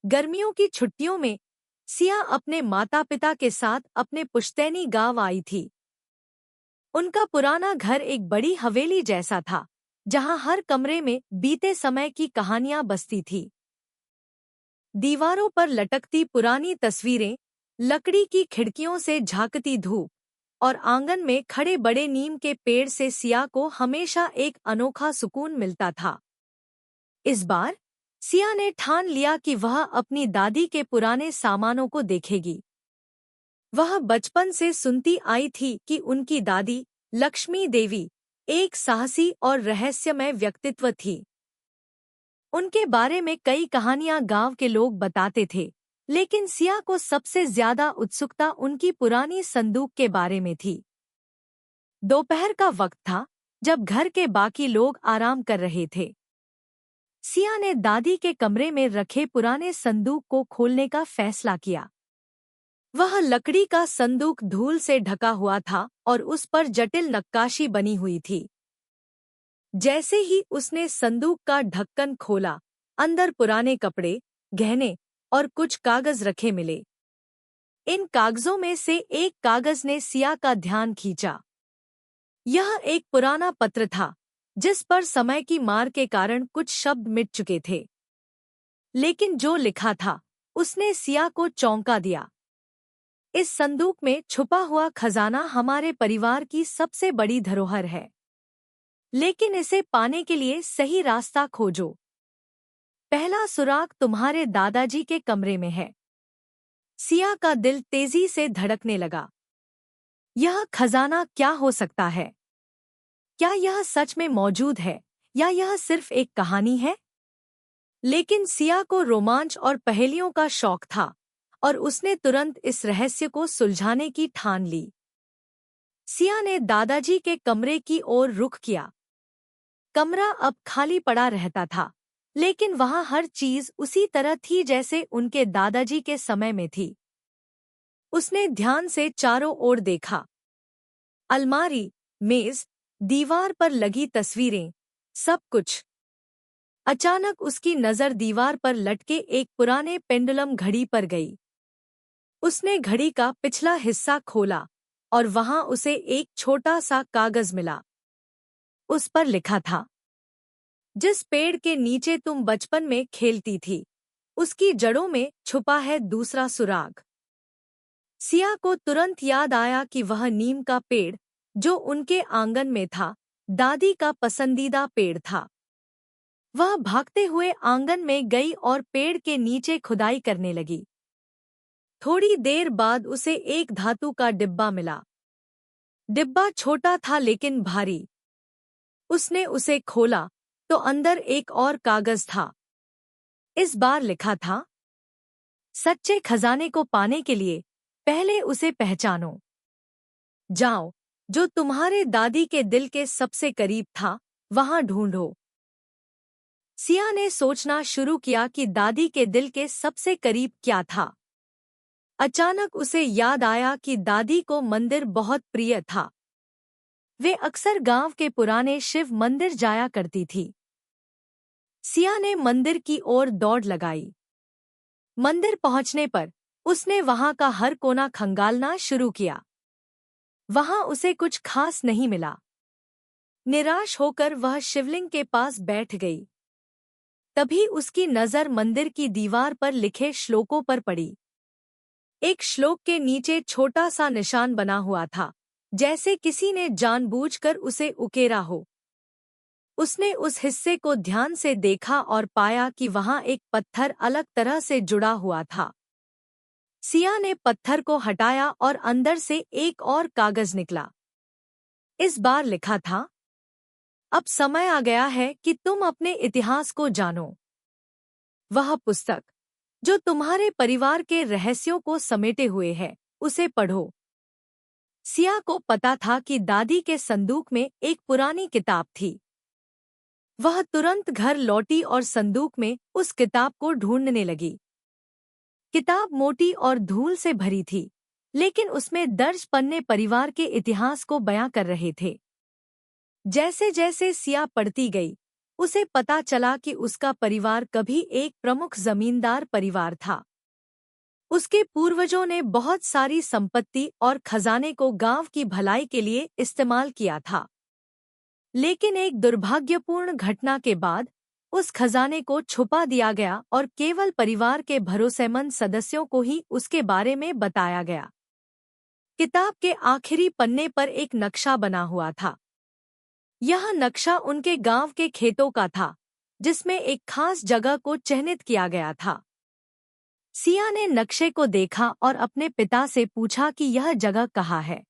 गर्मियों की छुट्टियों में सिया अपने माता पिता के साथ अपने पुश्तैनी गांव आई थी। उनका पुराना घर एक बड़ी हवेली जैसा था, जहां हर कमरे में बीते समय की कहानियां बसती थी। दीवारों पर लटकती पुरानी तस्वीरें, लकड़ी की खिड़कियों से झांकती धूप और आंगन में खड़े बड़े नीम के पेड़ से सिया को हमेशा एक अनोखा सुकून मिलता था। इस बार सिया ने ठान लिया कि वह अपनी दादी के पुराने सामानों को देखेगी। वह बचपन से सुनती आई थी कि उनकी दादी लक्ष्मी देवी एक साहसी और रहस्यमय व्यक्तित्व थी। उनके बारे में कई कहानियां गांव के लोग बताते थे, लेकिन सिया को सबसे ज्यादा उत्सुकता उनकी पुरानी संदूक के बारे में थी। दोपहर का वक्त था, जब घर के बाकी लोग आराम कर रहे थे। सिया ने दादी के कमरे में रखे पुराने संदूक को खोलने का फैसला किया। वह लकड़ी का संदूक धूल से ढका हुआ था और उस पर जटिल नक्काशी बनी हुई थी। जैसे ही उसने संदूक का ढक्कन खोला, अंदर पुराने कपड़े, गहने और कुछ कागज रखे मिले। इन कागजों में से एक कागज ने सिया का ध्यान खींचा। यह एक पुराना पत्र था, जिस पर समय की मार के कारण कुछ शब्द मिट चुके थे। लेकिन जो लिखा था, उसने सिया को चौंका दिया। इस संदूक में छुपा हुआ खजाना हमारे परिवार की सबसे बड़ी धरोहर है, लेकिन इसे पाने के लिए सही रास्ता खोजो। पहला सुराग तुम्हारे दादाजी के कमरे में है। सिया का दिल तेजी से धड़कने लगा। यह खजाना क्या हो सकता है? क्या यह सच में मौजूद है या यह सिर्फ एक कहानी है? लेकिन सिया को रोमांच और पहेलियों का शौक था और उसने तुरंत इस रहस्य को सुलझाने की ठान ली। सिया ने दादाजी के कमरे की ओर रुख किया। कमरा अब खाली पड़ा रहता था, लेकिन वहां हर चीज उसी तरह थी जैसे उनके दादाजी के समय में थी। उसने ध्यान से चारों ओर देखा। अलमारी, मेज, दीवार पर लगी तस्वीरें, सब कुछ। अचानक उसकी नजर दीवार पर लटके एक पुराने पेंडुलम घड़ी पर गई। उसने घड़ी का पिछला हिस्सा खोला और वहां उसे एक छोटा सा कागज मिला। उस पर लिखा था, जिस पेड़ के नीचे तुम बचपन में खेलती थी, उसकी जड़ों में छुपा है दूसरा सुराग। सिया को तुरंत याद आया कि वह नीम का पेड़, जो उनके आंगन में था, दादी का पसंदीदा पेड़ था। वह भागते हुए आंगन में गई और पेड़ के नीचे खुदाई करने लगी। थोड़ी देर बाद उसे एक धातु का डिब्बा मिला। डिब्बा छोटा था लेकिन भारी। उसने उसे खोला तो अंदर एक और कागज था। इस बार लिखा था, सच्चे खजाने को पाने के लिए पहले उसे पहचानो। जाओ, जो तुम्हारे दादी के दिल के सबसे करीब था, वहां ढूंढो। सिया ने सोचना शुरू किया कि दादी के दिल के सबसे करीब क्या था। अचानक उसे याद आया कि दादी को मंदिर बहुत प्रिय था। वे अक्सर गांव के पुराने शिव मंदिर जाया करती थी। सिया ने मंदिर की ओर दौड़ लगाई। मंदिर पहुंचने पर उसने वहां का हर कोना खंगालना शुरू किया। वहां उसे कुछ खास नहीं मिला। निराश होकर वह शिवलिंग के पास बैठ गई। तभी उसकी नजर मंदिर की दीवार पर लिखे श्लोकों पर पड़ी। एक श्लोक के नीचे छोटा सा निशान बना हुआ था, जैसे किसी ने जानबूझकर उसे उकेरा हो। उसने उस हिस्से को ध्यान से देखा और पाया कि वहां एक पत्थर अलग तरह से जुड़ा हुआ था। सिया ने पत्थर को हटाया और अंदर से एक और कागज निकला। इस बार लिखा था, अब समय आ गया है कि तुम अपने इतिहास को जानो। वह पुस्तक, जो तुम्हारे परिवार के रहस्यों को समेटे हुए है, उसे पढ़ो। सिया को पता था कि दादी के संदूक में एक पुरानी किताब थी। वह तुरंत घर लौटी और संदूक में उस किताब को ढूंढने लगी। किताब मोटी और धूल से भरी थी, लेकिन उसमें दर्ज पन्ने परिवार के इतिहास को बयां कर रहे थे। जैसे जैसे सिया पढ़ती गई, उसे पता चला कि उसका परिवार कभी एक प्रमुख जमींदार परिवार था। उसके पूर्वजों ने बहुत सारी संपत्ति और खजाने को गांव की भलाई के लिए इस्तेमाल किया था। लेकिन एक दुर्भाग्यपूर्ण घटना के बाद उस खजाने को छुपा दिया गया और केवल परिवार के भरोसेमंद सदस्यों को ही उसके बारे में बताया गया। किताब के आखिरी पन्ने पर एक नक्शा बना हुआ था। यह नक्शा उनके गांव के खेतों का था, जिसमें एक खास जगह को चिह्नित किया गया था। सिया ने नक्शे को देखा और अपने पिता से पूछा कि यह जगह कहाँ है।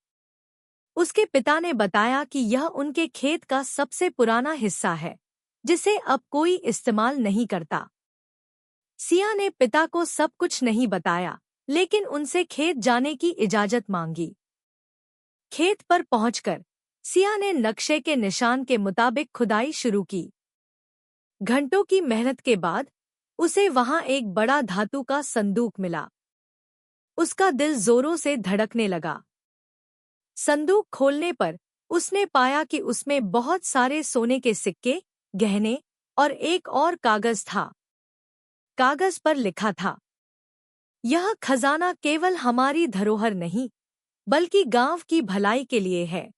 उसके पिता ने बताया कि यह उनके खेत का सबसे पुराना हिस्सा है, जिसे अब कोई इस्तेमाल नहीं करता। सिया ने पिता को सब कुछ नहीं बताया, लेकिन उनसे खेत जाने की इजाजत मांगी। खेत पर पहुंचकर सिया ने नक्शे के निशान के मुताबिक खुदाई शुरू की। घंटों की मेहनत के बाद उसे वहां एक बड़ा धातु का संदूक मिला। उसका दिल जोरों से धड़कने लगा। संदूक खोलने पर उसने पाया कि उसमें बहुत सारे सोने के सिक्के, गहने और एक और कागज था। कागज पर लिखा था, यह खजाना केवल हमारी धरोहर नहीं, बल्कि गांव की भलाई के लिए है।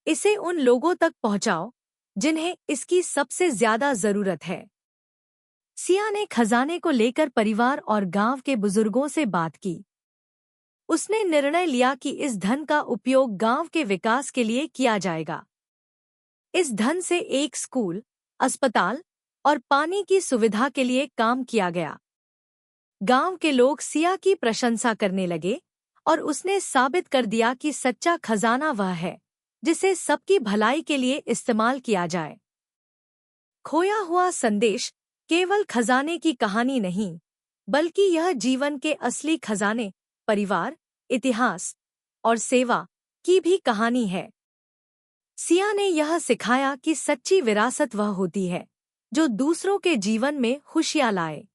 इसे उन लोगों तक पहुंचाओ जिन्हें इसकी सबसे ज्यादा जरूरत है। सिया ने खजाने को लेकर परिवार और गांव के बुजुर्गों से बात की। उसने निर्णय लिया कि इस धन का उपयोग गांव के विकास के लिए किया जाएगा। इस धन से एक स्कूल, अस्पताल और पानी की सुविधा के लिए काम किया गया। गांव के लोग सिया की प्रशंसा करने लगे और उसने साबित कर दिया कि सच्चा खजाना वह है जिसे सबकी भलाई के लिए इस्तेमाल किया जाए। खोया हुआ संदेश केवल खजाने की कहानी नहीं, बल्कि यह जीवन के असली खजाने, परिवार, इतिहास और सेवा की भी कहानी है। सिया ने यह सिखाया कि सच्ची विरासत वह होती है जो दूसरों के जीवन में खुशियां लाए।